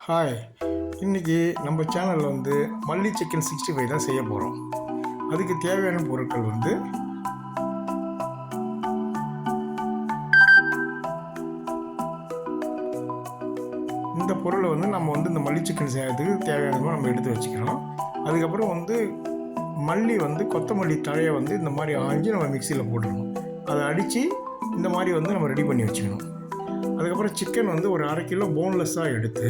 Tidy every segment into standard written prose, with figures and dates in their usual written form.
Hi, இன்றைக்கி நம்ம சேனலில் வந்து மல்லி சிக்கன் 65 தான் செய்ய போகிறோம். அதுக்கு தேவையான பொருட்கள் வந்து இந்த பொருளை வந்து நம்ம வந்து இந்த மல்லி சிக்கன் செய்யறதுக்கு தேவையானதும் நம்ம எடுத்து வச்சுக்கிறோம். அதுக்கப்புறம் வந்து மல்லி வந்து கொத்தமல்லி தழையை வந்து இந்த மாதிரி ஆஞ்சி நம்ம மிக்சியில் போட்டுடணும். அதை அடித்து இந்த மாதிரி வந்து நம்ம ரெடி பண்ணி வச்சுக்கணும். அதுக்கப்புறம் சிக்கன் வந்து ஒரு 1/2 கிலோ போன்லெஸ்ஸாக எடுத்து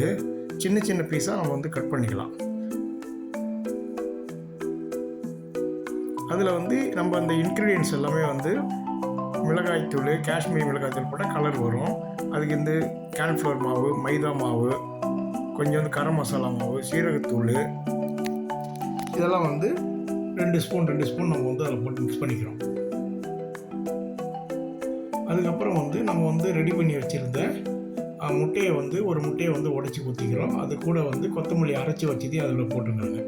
சின்ன சின்ன பீஸாக நம்ம வந்து கட் பண்ணிக்கலாம். அதில் வந்து நம்ம அந்த இன்க்ரீடியன்ட்ஸ் எல்லாமே வந்து மிளகாய்த்தூள், காஷ்மீரி மிளகாய்த்தூள் போட்டால் கலர் வரும். அதுக்கு இந்த கார்ன்ஃப்ளவர் மாவு, மைதா மாவு, கொஞ்சம் வந்து கரம் மசாலா மாவு, சீரகத்தூள், இதெல்லாம் வந்து 2 ஸ்பூன் நம்ம வந்து அதில் போட்டு மிக்ஸ் பண்ணிக்கிறோம். அதுக்கப்புறம் வந்து நம்ம வந்து ரெடி பண்ணி வச்சுருந்த முட்டையை வந்து ஒரு முட்டையை வந்து உடச்சி ஊற்றிக்கிறோம். அது கூட வந்து கொத்தமல்லி அரைச்சி வச்சதையும் அதில் போட்டுக்கிறாங்க.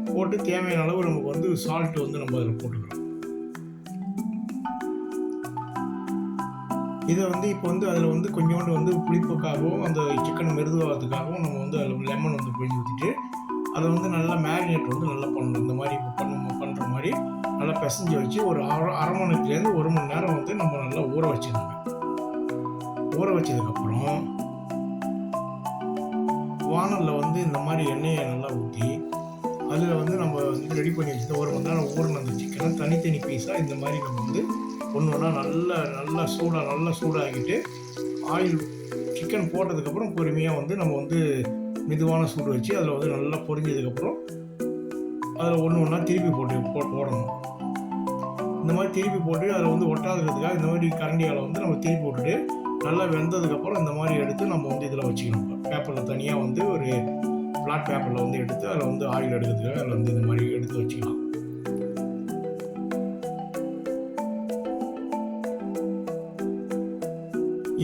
போட்டு தேவையான அளவு நமக்கு வந்து சால்ட்டு வந்து நம்ம அதில் போட்டுக்கிறோம். இதை வந்து இப்போ வந்து அதில் வந்து கொஞ்சோண்டு வந்து புளிப்புக்காகவும் அந்த சிக்கன் மிருதுவாகிறதுக்காகவும் நம்ம வந்து அதில் லெமன் வந்து பிழிஞ்சு ஊற்றிட்டு அதை வந்து நல்லா மேரினேட் வந்து நல்லா பண்ணணும். இந்த மாதிரி பண்ணுற மாதிரி நல்லா பிசைஞ்சு வச்சு ஒரு அரை மணி நேரத்துலேருந்து 1 மணி நேரம் வந்து நம்ம நல்லா ஊற வச்சிடணும். ஊற வச்சதுக்கப்புறம் வானலில் வந்து இந்த மாதிரி எண்ணெயை நல்லா ஊற்றி அதில் வந்து நம்ம வந்து ரெடி பண்ணி வச்சுட்டு 1 மணி நேரம் ஊறின அந்த சிக்கனை தனித்தனி பீஸாக இந்த மாதிரி நம்ம வந்து ஒன்று ஒன்றா நல்லா சூடாகிட்டு ஆயில் சிக்கன் போட்டதுக்கப்புறம் பொறுமையாக வந்து நம்ம வந்து மெதுவான சூடு வச்சு அதில் வந்து நல்லா பொரிஞ்சதுக்கப்புறம் அதில் ஒன்று ஒன்றா திருப்பி போடணும். இந்த மாதிரி திருப்பி போட்டு அதில் வந்து ஒட்டாதுக்கிறதுக்காக இந்த மாதிரி கரண்டியால் வந்து நம்ம திருப்பி போட்டுட்டு நல்லா வெந்ததுக்கப்புறம் இந்த மாதிரி எடுத்து நம்ம வந்து இதில் வச்சுக்கணும். பேப்பரில் தனியாக வந்து ஒரு ஃப்ளாட் பேப்பரில் வந்து எடுத்து அதில் வந்து ஆயில் எடுக்கிறதுக்காக அதில் வந்து இந்த மாதிரி எடுத்து வச்சுக்கலாம்.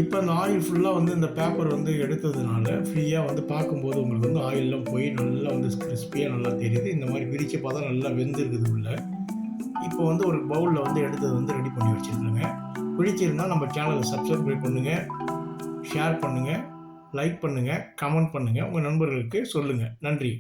இப்போ அந்த ஆயில் ஃபுல்லாக வந்து இந்த பேப்பர் வந்து எடுத்ததுனால ஃப்ரீயாக வந்து பார்க்கும்போது உங்களுக்கு வந்து ஆயிலெலாம் போய் நல்லா வந்து கிறிஸ்பியாக நல்லா தெரியுது. இந்த மாதிரி பிரித்து பார்த்தா நல்லா வெந்துருக்குது உள்ள. இப்போ வந்து ஒரு பவுலில் வந்து எடுத்தது வந்து ரெடி பண்ணி வச்சுருக்குங்க. பிடிச்சிருந்தால் நம்ம சேனலை சப்ஸ்கிரைப் பண்ணுங்கள், ஷேர் பண்ணுங்கள், லைக் பண்ணுங்கள், கமெண்ட் பண்ணுங்கள், உங்கள் நண்பர்களுக்கு சொல்லுங்கள். நன்றி.